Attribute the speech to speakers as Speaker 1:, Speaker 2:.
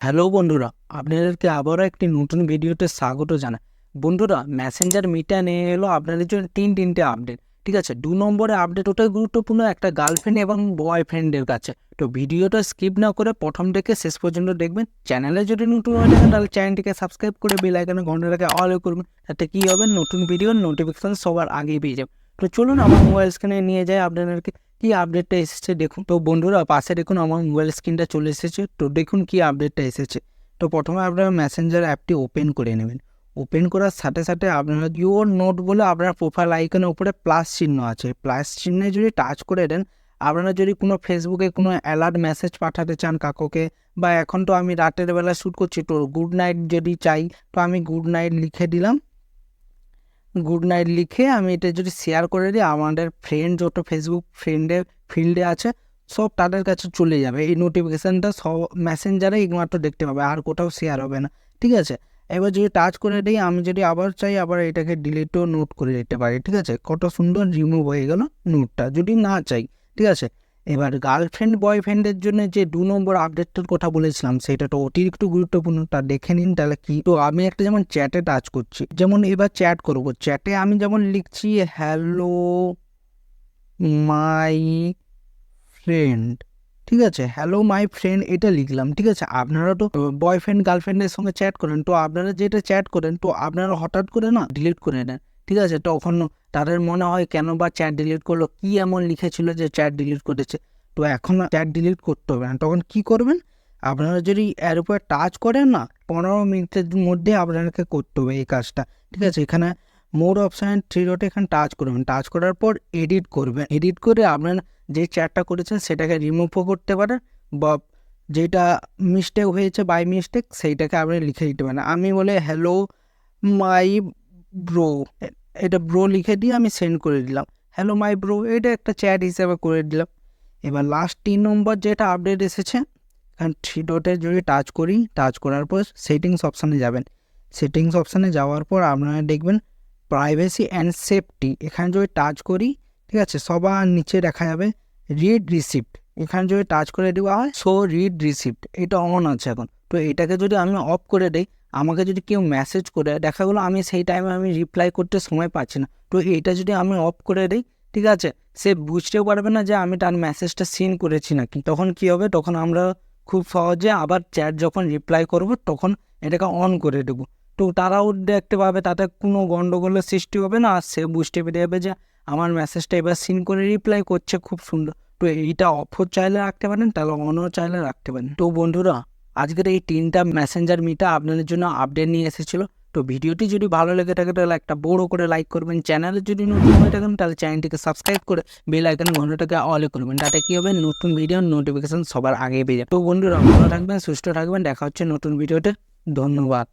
Speaker 1: Hello বন্ধুরা, আপনাদেরকে আবারও একটি নতুন ভিডিওতে স্বাগত জানাই। বন্ধুরা, মেসেঞ্জার মিটা নিয়ে এলো আপনাদের জন্য তিনটে আপডেট। ঠিক আছে, 2 নম্বরে আপডেট ওটাই গুরুত্বপূর্ণ, একটা গার্লফ্রেন্ড এবং বয়ফ্রেন্ডের কাছে। তো ভিডিওটা স্কিপ না করে প্রথম থেকে শেষ পর্যন্ত দেখবেন। চ্যানেলে যদি নতুন হয়ে থাকেন তাহলে চ্যানেলটিকে সাবস্ক্রাইব করে বেল আইকনে ঘন্টাটাকে অল করবেন, তাতে কী হবে, নতুন ভিডিওর নোটিফিকেশন সবার আগেই পেয়ে যাবে। তো চলুন আমার মোবাইল স্ক্রিনে নিয়ে যাই আপনাদেরকে কি আপডেটটা এসেছে দেখুন। তো বন্ধুরা, পাশে দেখুন আমার মোবাইল স্ক্রিনটা চলে এসেছে। তো দেখুন কি আপডেটটা এসেছে। তো প্রথমে আপনারা মেসেঞ্জার অ্যাপটি ওপেন করে নেবেন। ওপেন করার সাথে সাথে আপনারা ইউর নোট বলে আপনার প্রোফাইল আইকনের উপরে প্লাস চিহ্ন আছে, প্লাস চিহ্নে যদি টাচ করে দেন, আপনারা যদি কোনো ফেসবুকে কোনো অ্যালার্ট মেসেজ পাঠাতে চান কাকুকে, বা এখন তো আমি রাতের বেলা শ্যুট করছি, তো গুড নাইট যদি চাই, তো আমি গুড নাইট লিখে দিলাম। গুড নাইট লিখে আমি এটা যদি শেয়ার করে দিই, আমাদের ফ্রেন্ড যত ফেসবুক ফ্রেন্ডের ফিল্ডে আছে সব তাদের কাছে চলে যাবে। এই নোটিফিকেশানটা সব মেসেঞ্জারে একমাত্র দেখতে পাবে, আর কোথাও শেয়ার হবে না। ঠিক আছে, এবার যদি টাচ করে দিই, আমি যদি আবার চাই আবার এটাকে ডিলিটও নোট করে দিতে পারি। ঠিক আছে, কত সুন্দর রিমুভ হয়ে গেল নোটটা, যদি না চাই। ঠিক আছে, এবার গার্লফ্রেন্ড বয়ফ্রেন্ডের জন্য যে 2 নম্বর আপডেটটার কথা বলেছিলাম, সেটা তো অতিরিক্ত গুরুত্বপূর্ণ, তা দেখে নিন তাহলে কি। তো আমি একটা যেমন চ্যাটে টাচ করছি, যেমন এবার চ্যাট করব, চ্যাটে আমি যেমন লিখছি হ্যালো মাই ফ্রেন্ড। ঠিক আছে, হ্যালো মাই ফ্রেন্ড এটা লিখলাম। ঠিক আছে, আপনারা তো বয়ফ্রেন্ড গার্লফ্রেন্ডের সঙ্গে চ্যাট করেন, তো আপনারা যেটা চ্যাট করেন, তো আপনারা হঠাৎ করে না ডিলিট করে নেন। ঠিক আছে, তখন তাদের মনে হয় কেন বা চ্যাট ডিলিট করলো, কি এমন লিখেছিল যে চ্যাট ডিলিট করেছে। তো এখন চ্যাট ডিলিট করতে হবে না, তখন কি করবেন, আপনারা যদি এর উপরে টাচ করেন না, 15 মিনিটের মধ্যে আপনাকে করতে হবে এই কাজটা। ঠিক আছে, এখানে মোর অপশান 3 ডটে এখানে টাচ করবেন, টাচ করার পর এডিট করবেন। এডিট করে আপনার যে চ্যাটটা করেছেন সেটাকে রিমুভও করতে পারেন, বা যেটা মিস্টেক হয়েছে বাই মিস্টেক সেইটাকে আপনি লিখে দিতে পারেন। আমি বলে হ্যালো মাই ব্রো, এটা ব্রো লিখে দিয়ে আমি সেন্ড করে দিলাম, হ্যালো মাই ব্রো, এটা একটা চ্যাট হিসেবে করে দিলাম। এবার লাস্ট 3 নম্বর যেটা আপডেট এসেছে, এখানে 3 ডটে যদি টাচ করি, টাচ করার পর সেটিংস অপশানে যাবেন। সেটিংস অপশানে যাওয়ার পর আপনারা দেখবেন প্রাইভেসি অ্যান্ড সেফটি, এখানে যদি টাচ করি, ঠিক আছে, সবার নিচে দেখা যাবে রিড রিসিপ্ট, এখানে যদি টাচ করে দেওয়া হয় সো রিড রিসিপ্ট, এটা অন আছে এখন। তো এটাকে যদি আমি অফ করে দিই, আমাকে যদি কেউ মেসেজ করে, দেখা গেলো আমি সেই টাইমে আমি রিপ্লাই করতে সময় পাচ্ছি না, তো এটা যদি আমি অফ করে দিই, ঠিক আছে, সে বুঝতেও পারবে না যে আমি তার মেসেজটা সিন করেছি নাকি। তখন কি হবে, তখন আমরা খুব সহজে আবার চ্যাট যখন রিপ্লাই করব তখন এটাকে অন করে দেবো। তো তারাও দেখতে পাবে, তাতে কোনো গন্ডগোলের সৃষ্টি হবে না, আর সে বুঝতে পেরে যাবে যে আমার মেসেজটা এবার সিন করে রিপ্লাই করছে, খুব সুন্দর। তো এইটা অফও চাইলে রাখতে পারেন, তাহলে অনও চাইলে রাখতে পারেন। তো বন্ধুরা, আজকের এই 3টা মেসেঞ্জার মিটা আপনাদের জন্য আপডেট নিয়ে এসেছিলো। তো ভিডিওটি যদি ভালো লেগে থাকে তাহলে একটা বড় করে লাইক করবেন, চ্যানেলে যদি নতুন হয়ে থাকেন তাহলে চ্যানেলটিকে সাবস্ক্রাইব করে বেল আইকন ঘন্টাটাকে অলে করবেন, তাতে কী হবে, নতুন ভিডিওর নোটিফিকেশন সবার আগে পেয়ে যাবে। তো বন্ধুরা, ভালো থাকবেন, সুস্থ থাকবেন, দেখা হচ্ছে নতুন ভিডিওতে। ধন্যবাদ।